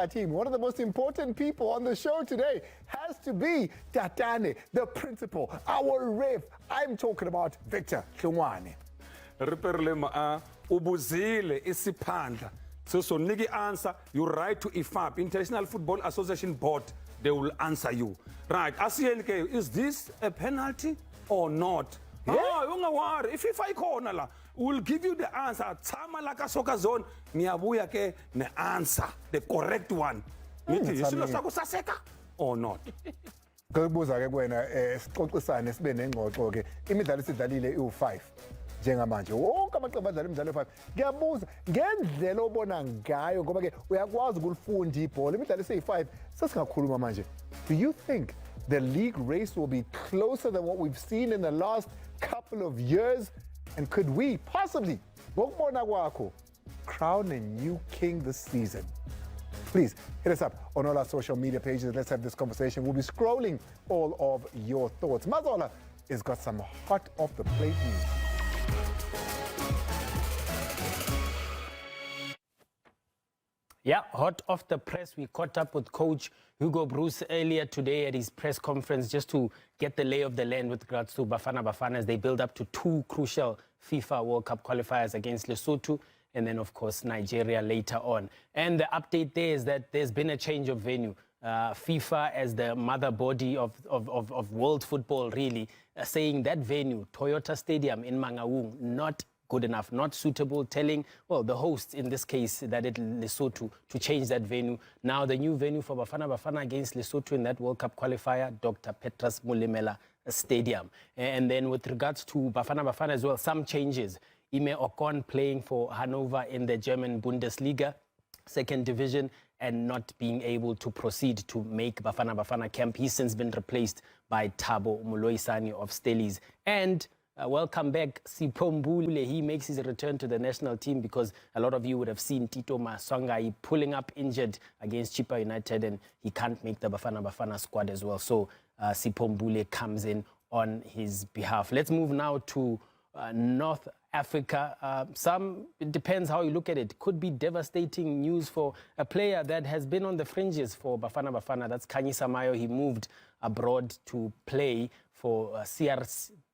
entire team. One of the most important people on the show today has to be Tatane, the principal, our ref. I'm talking about Victor Hlongwane. Riperlema ubuzile isiphandla so niki answer you write to IFAB, International Football Association Board, they will answer you. Right, ASNK, is this a penalty or not? Yeah. Ungawari, if I ikhona la, we'll give you the answer. Tsama la ka soccer zone, niyabuya ke ne answer, the correct one. Nithi isilo sakho saseka or not? Kubuza ke kuwena sixoxisane sibe nengxoxo ke imidlalo sidlalile u5 njengamanje wonke amaqembu adlala imidlalo u5 ngiyabuza ngendlela obona ngayo ngoba ke uyakwazi ukulifunda ibhola imidlalo seyi5 sesingakhuluma manje. Do you think the league race will be closer than what we've seen in the last couple of years? And could we possibly, ngokubona kwakho, crown a new king this season? Please hit us up on all our social media pages. Let's have this conversation. We'll be scrolling all of your thoughts. Mazola has got some hot off the plate news. Yeah, hot off the press, we caught up with Coach Hugo Broos earlier today at his press conference just to get the lay of the land with regards to Bafana Bafana as they build up to two crucial FIFA World Cup qualifiers against Lesotho and then, of course, Nigeria later on. And the update there is that there's been a change of venue. FIFA, as the mother body of world football, really, saying that venue, Toyota Stadium in Mangaung, not good enough, not suitable, telling, well, the hosts in this case, that it Lesotho, to change that venue. Now the new venue for Bafana Bafana against Lesotho in that World Cup qualifier, Dr. Petrus Mulimela Stadium. And then with regards to Bafana Bafana as well, some changes. Ime Ocon playing for Hanover in the German Bundesliga, second division, and not being able to proceed to make Bafana Bafana camp. He's since been replaced by Thabo Moloisane of Stellies. And welcome back, Sipho Mbule. He makes his return to the national team because a lot of you would have seen Tito Maswangai pulling up injured against Chippa United, and he can't make the Bafana Bafana squad as well. So Sipho Mbule comes in on his behalf. Let's move now to North Africa. It depends how you look at it. Could be devastating news for a player that has been on the fringes for Bafana Bafana. That's Khanyisa Mayo. He moved abroad to play for CR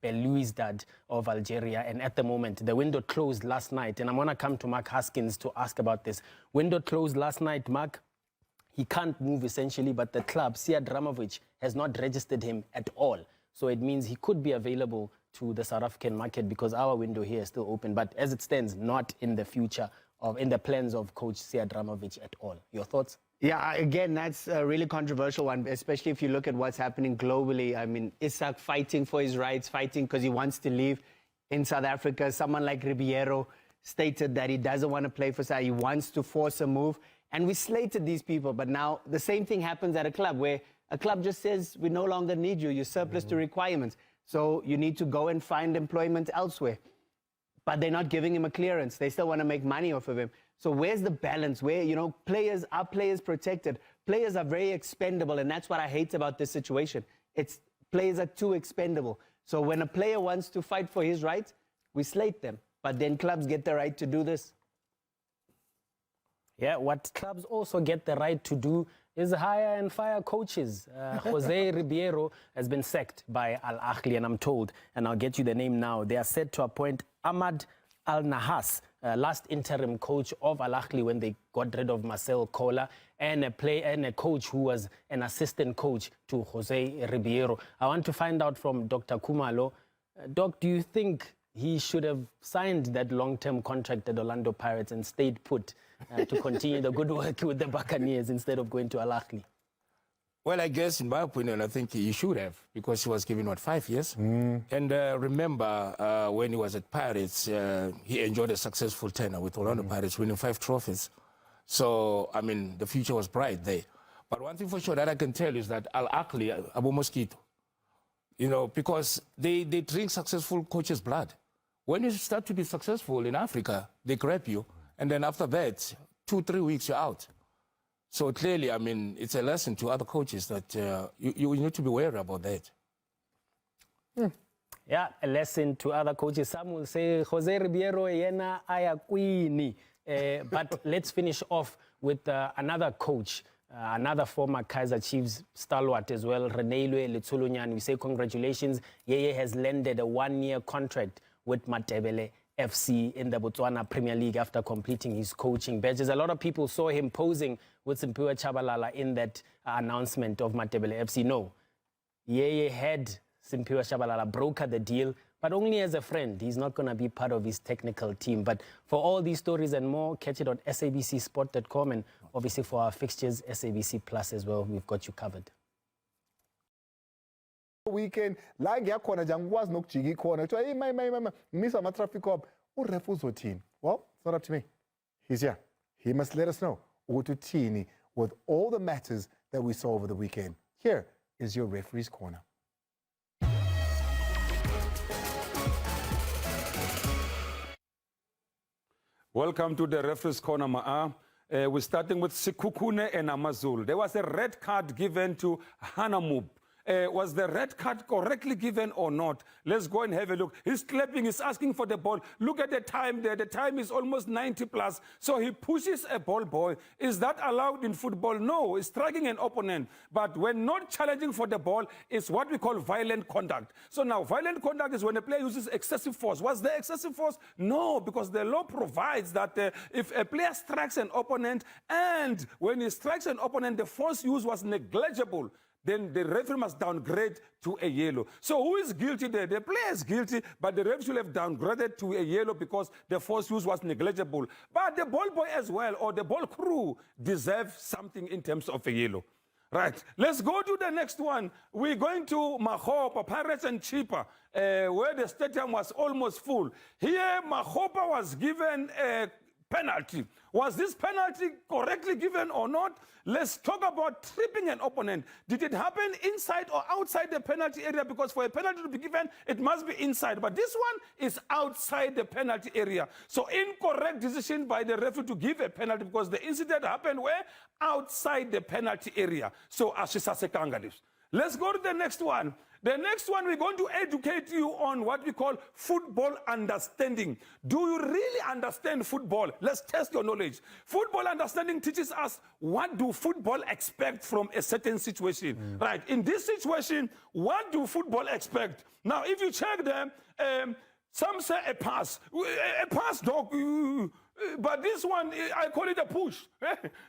Belouizdad of Algeria. And at the moment, the window closed last night. And I'm going to come to Mark Haskins to ask about this. Window closed last night, Mark. He can't move essentially, but the club, Sead Ramovic, has not registered him at all. So it means he could be available to the South African market because our window here is still open. But as it stands, not in the future, in the plans of Coach Sead Ramovic at all. Your thoughts? Yeah, again, that's a really controversial one, especially if you look at what's happening globally. I mean, Isak fighting for his rights, fighting because he wants to leave in South Africa. Someone like Ribeiro stated that he doesn't want to play for South. He wants to force a move. And we slated these people. But now the same thing happens at a club where a club just says, we no longer need you. You're surplus to requirements. So you need to go and find employment elsewhere. But they're not giving him a clearance. They still want to make money off of him. So where's the balance? Where, you know, are players protected? Players are very expendable, and that's what I hate about this situation. Players are too expendable. So when a player wants to fight for his rights, we slate them. But then clubs get the right to do this. Yeah, what clubs also get the right to do is hire and fire coaches. Jose Ribeiro has been sacked by Al Ahly, and I'm told, and I'll get you the name now, they are set to appoint Ahmad Al-Nahas, last interim coach of Al Ahly when they got rid of Marcel Koller, and a coach who was an assistant coach to Jose Ribeiro. I want to find out from Dr. Kumalo. Doc, do you think he should have signed that long-term contract at Orlando Pirates and stayed put to continue the good work with the Buccaneers instead of going to Al Ahly? Well, I guess, in my opinion, I think he should have, because he was given, 5 years? And remember, when he was at Pirates, he enjoyed a successful tenure with Orlando Pirates, winning 5 trophies. So, I mean, the future was bright there. But one thing for sure that I can tell you is that Al Ahly, Abu Mosquito, you know, because they drink successful coaches' blood. When you start to be successful in Africa, they grab you, and then after that, 2-3 weeks, you're out. So clearly, I mean, it's a lesson to other coaches that you need to be wary about that. Yeah, a lesson to other coaches. Some will say, Jose Ribeiro, yena aya kwini. But let's finish off with another coach, another former Kaizer Chiefs stalwart as well, Renelwe Letsulunyan. We say congratulations. Yeye has landed a 1-year contract with Matebele FC in the Botswana Premier League after completing his coaching badges. A lot of people saw him posing with Simpiwe Chabalala in that announcement of Matebele FC. No, Yeye had Simpiwe Chabalala broker the deal, but only as a friend. He's not going to be part of his technical team. But for all these stories and more, catch it on sabcsport.com, and obviously for our fixtures, SABC Plus as well. We've got you covered. Weekend la ngiyakhona nje angikwazi nokujika ikhona kuthiwa hey my ngimisa ama-traffic cop uref uzothini. Well, it's not up to me. He's here. He must let us know ukuthi uthini with all the matters that we saw over the weekend. Here is your referee's corner. Welcome to the referee's corner, Ma'a. We're starting with Sikukune and Amazul. There was a red card given to Hanamub. Was the red card correctly given or not? Let's go and have a look. He's clapping, he's asking for the ball. Look at the time there. The time is almost 90 plus. So he pushes a ball boy. Is that allowed in football? No, it's striking an opponent. But when not challenging for the ball, it's what we call violent conduct. So now violent conduct is when a player uses excessive force. Was there excessive force? No, because the law provides that if a player strikes an opponent and when he strikes an opponent, the force used was negligible, then the referee must downgrade to a yellow. So who is guilty there? The player is guilty, but the referee should have downgraded to a yellow because the force used was negligible. But the ball boy as well, or the ball crew, deserve something in terms of a yellow. Right, let's go to the next one. We're going to Mahopa, Pirates and Chipa, where the stadium was almost full. Here, Mahopa was given a penalty. Was this penalty correctly given or not? Let's talk about tripping an opponent. Did it happen inside or outside the penalty area? Because for a penalty to be given, it must be inside. But this one is outside the penalty area. So incorrect decision by the referee to give a penalty because the incident happened where? Outside the penalty area. So Ashisa Sekangalus. Let's go to the next one. The next one, we're going to educate you on what we call football understanding. Do you really understand football? Let's test your knowledge. Football understanding teaches us what do football expect from a certain situation. Right, in this situation, what do football expect? Now, if you check them, some say a pass. A pass, dog. But this one, I call it a push.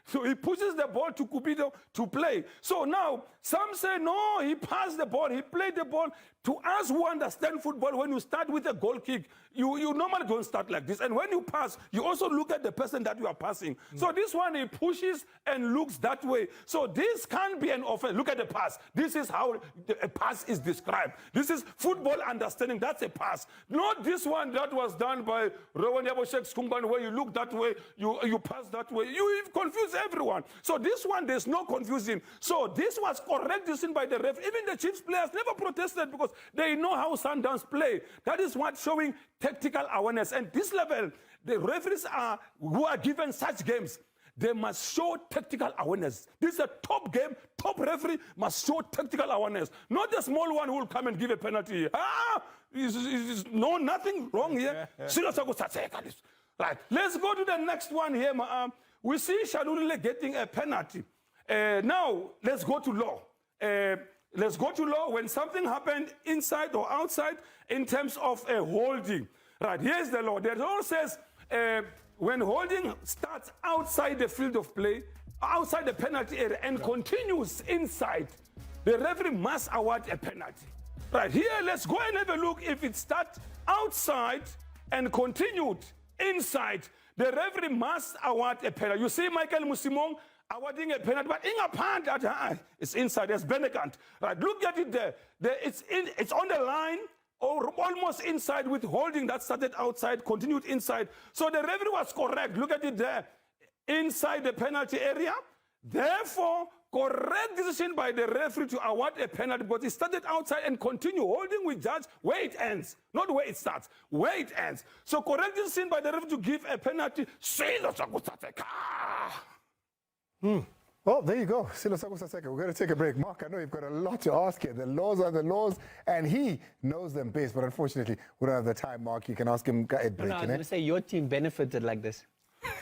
So he pushes the ball to Cupido to play. So now, some say, no, he passed the ball, he played the ball. To us who understand football, when you start with a goal kick, you normally don't start like this. And when you pass, you also look at the person that you are passing. So this one, he pushes and looks that way. So this can't be an offense. Look at the pass. This is how a pass is described. This is football understanding. That's a pass. Not this one that was done by Rowan Yaboshek Skumban, where you look that way, you pass that way. You confuse everyone. So this one, there's no confusion. So this was correct decision by the ref. Even the Chiefs players never protested because they know how Sundowns play. That is what showing tactical awareness. And this level, the referees who are given such games, they must show tactical awareness. This is a top game, top referee must show tactical awareness. Not the small one who will come and give a penalty. No, nothing wrong here. Right, let's go to the next one here. We see Shalulile getting a penalty. Now, let's go to law. Let's go to law when something happened inside or outside in terms of a holding. Right, here's the law. The law says when holding starts outside the field of play, outside the penalty area, and continues inside, the referee must award a penalty. Right, here, let's go and have a look. If it starts outside and continued inside, the referee must award a penalty. You see Michael Musimong awarding a penalty, but in a pan that it's inside, there's Benekant. Right, look at it there. It's on the line or almost inside with holding that started outside, continued inside. So the referee was correct. Look at it there. Inside the penalty area. Therefore, correct decision by the referee to award a penalty because it started outside and continue holding with judge where it ends, not where it starts, where it ends. So correct decision by the referee to give a penalty. Well, there you go. Silo Sakusa Seke. We're going to take a break. Mark, I know you've got a lot to ask here. The laws are the laws, and he knows them best. But unfortunately, we don't have the time, Mark. You can ask him at break. No, I was going to say your team benefited like this.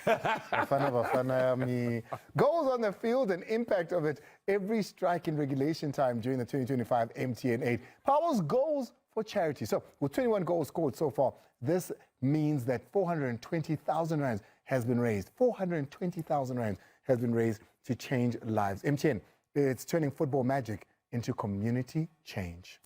Bafana Bafana yami. Goals on the field and impact of it. Every strike in regulation time during the 2025 MTN 8 powers goals for charity. So with 21 goals scored so far, this means that 420,000 rands has been raised. 420,000 rands has been raised to change lives. MTN, it's turning football magic into community change.